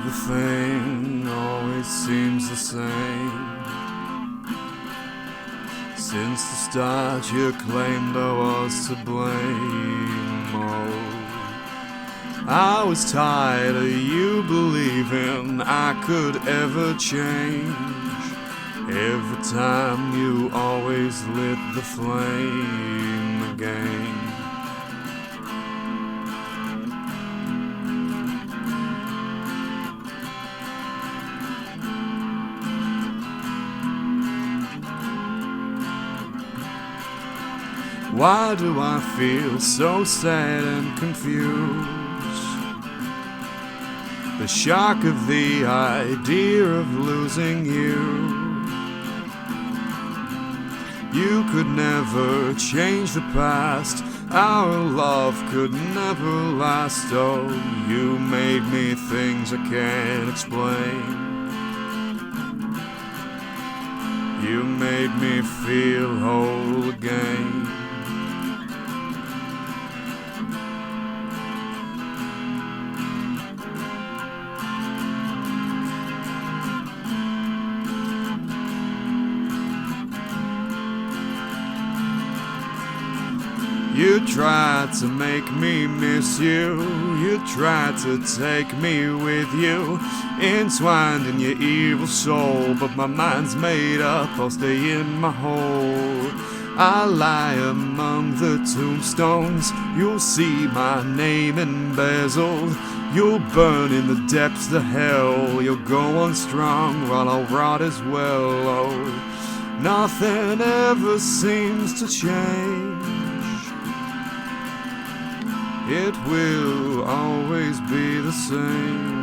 Everything always seems the same. Since the start you claimed I was to blame. Oh, I was tired of you believing I could ever change. Every time you always lit the flame again. Why do I feel so sad and confused? The shock of the idea of losing you. You could never change the past. Our love could never last. Oh, you made me things I can't explain. You made me feel whole again. You tried to make me miss you. You tried to take me with you, entwined in your evil soul. But my mind's made up, I'll stay in my hole. I lie among the tombstones. You'll see my name embezzled. You'll burn in the depths of hell. You'll go on strong while I'll rot as well. Oh, nothing ever seems to change. It will always be the same.